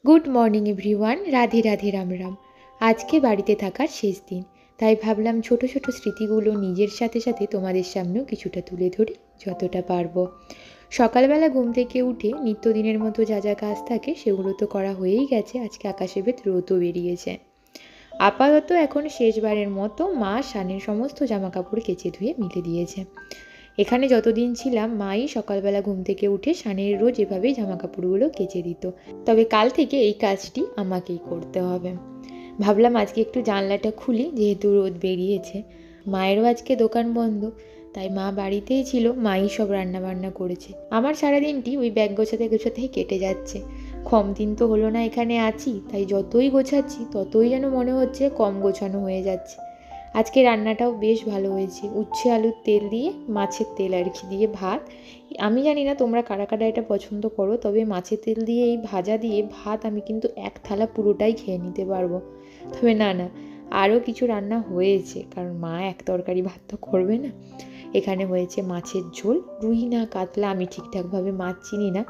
Good morning everyone, Radhe Radhe Ram Ram. আজকে বাড়িতে থাকার শেষ দিন, তাই ভাবলাম ছোট ছোট স্মৃতিগুলো নিজের সাথে সাথে তোমাদের সামনেও কিছুটা তুলে ধরি যতটা পারবো। সকালবেলা ঘুম থেকে উঠে নিত্যদিনের মতো যা যা কাজ থাকে সেগুলো তো করা হয়েই গেছে। আজকে আকাশে ভেদ রোদও বেরিয়েছে। আপাতত এখন শেষবারের মতো মা শানের সমস্ত জামা কাপড় কেচে ধুয়ে মিলে দিয়েছে। এখানে যতদিন ছিলাম মাই সকালবেলা ঘুম থেকে উঠে শানের রোজ এভাবেই জামা কাপড়গুলো কেচে দিত। তবে কাল থেকে এই কাজটি আমাকেই করতে হবে। ভাবলাম আজকে একটু জানলাটা খুলি, যেহেতু রোদ বেরিয়েছে। মায়েরও আজকে দোকান বন্ধ, তাই মা বাড়িতেই ছিল, মাই সব রান্না বান্না করেছে। আমার সারাদিনটি ওই ব্যাগ গোছাতে গোছাতেই কেটে যাচ্ছে। কম দিন তো হলো না এখানে আছি, তাই যতই গোছাচ্ছি ততই যেন মনে হচ্ছে কম গোছানো হয়ে যাচ্ছে। আজকে রান্নাটাও বেশ ভালো হয়েছে, উচ্ছে আলুর তেল দিয়ে, মাছের তেল আর কি দিয়ে ভাত। আমি জানি না তোমরা কারা কারা এটা পছন্দ করো, তবে মাছের তেল দিয়ে এই ভাজা দিয়ে ভাত আমি কিন্তু এক থালা পুরোটাই খেয়ে নিতে পারবো। তবে না না, আরও কিছু রান্না হয়েছে, কারণ মা এক তরকারি ভাত তো করবে না। এখানে হয়েছে মাছের ঝোল, রুই না কাতলা আমি ঠিকঠাকভাবে মাছ চিনি না,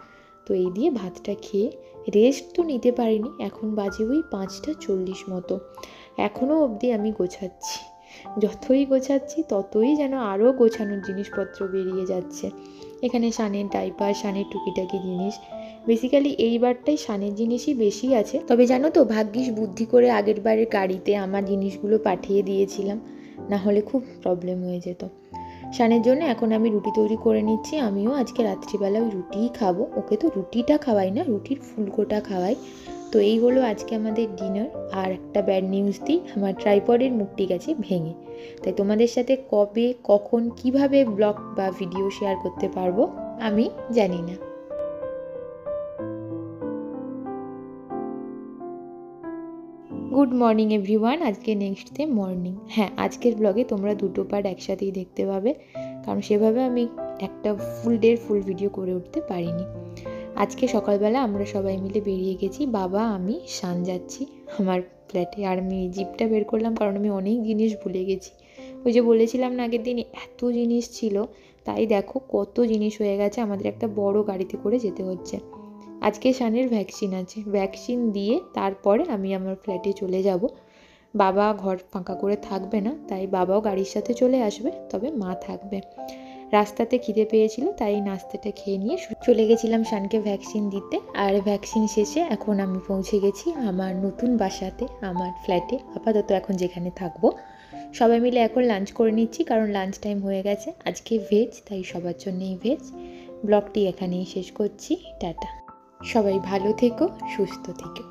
তো এই দিয়ে ভাতটা খেয়ে রেস্ট তো নিতে পারিনি। এখন বাজে ওই 5:40 মতো, এখনও অবধি আমি গোছাচ্ছি। যতই গোছাচ্ছি ততই যেন আরও গোছানোর জিনিসপত্র বেরিয়ে যাচ্ছে। এখানে শানের ডাইপার, শানের টুকিটাকি জিনিস, বেসিক্যালি এইবারটাই শানের জিনিসই বেশি আছে। তবে জানো তো, ভাগ্যিস বুদ্ধি করে আগের বারের গাড়িতে আমার জিনিসগুলো পাঠিয়ে দিয়েছিলাম, না হলে খুব প্রবলেম হয়ে যেত। শানের জন্য এখন আমি রুটি তৈরি করে নিচ্ছি। আমিও আজকে রাত্রিবেলা ওই রুটিই খাবো। ওকে তো রুটিটা খাওয়াই না, রুটির ফুলকোটা খাওয়াই। তো এই হলো আজকে আমাদের ডিনার। আর একটা ব্যাড নিউজ দিই, আমার ট্রাইপডের মুখটি গেছে ভেঙে। তাই তোমাদের সাথে কবে, কখন, কিভাবে ব্লগ বা ভিডিও শেয়ার করতে পারবো আমি জানি না। গুড মর্নিং এভরিওয়ান, আজকে নেক্সট ডে মর্নিং। হ্যাঁ, আজকের ব্লগে তোমরা দুটো পার্ট একসাথেই দেখতে পাবে, কারণ সেভাবে আমি একটা ফুল ডের ফুল ভিডিও করে উঠতে পারিনি। আজকে সকালবেলা আমরা সবাই মিলে বেরিয়ে গেছি, বাবা, আমি, শান যাচ্ছি আমার ফ্ল্যাটে। আর আমি জিপটা বের করলাম কারণ আমি অনেক জিনিস ভুলে গেছি। ওই যে বলেছিলাম না আগের দিন এত জিনিস ছিল, তাই দেখো কত জিনিস হয়ে গেছে, আমাদের একটা বড় গাড়িতে করে যেতে হচ্ছে। আজকে শানের ভ্যাকসিন আছে, ভ্যাকসিন দিয়ে তারপরে আমি আমার ফ্ল্যাটে চলে যাব। বাবা ঘর ফাঁকা করে থাকবে না, তাই বাবাও গাড়ির সাথে চলে আসবে, তবে মা থাকবে। রাস্তাতে খিদে পেয়েছিল, তাই নাস্তাটা খেয়ে নিয়ে চলে গেছিলাম শানকে ভ্যাকসিন দিতে। আর ভ্যাকসিন শেষে এখন আমি পৌঁছে গেছি আমার নতুন বাসাতে, আমার ফ্ল্যাটে, আপাতত এখন যেখানে থাকবো। সবাই মিলে এখন লাঞ্চ করে নিচ্ছি, কারণ লাঞ্চ টাইম হয়ে গেছে। আজকে ভেজ, তাই সবার জন্যই ভেজ। ব্লগটি এখানেই শেষ করছি। টাটা, সবাই ভালো থেকো, সুস্থ থেকো।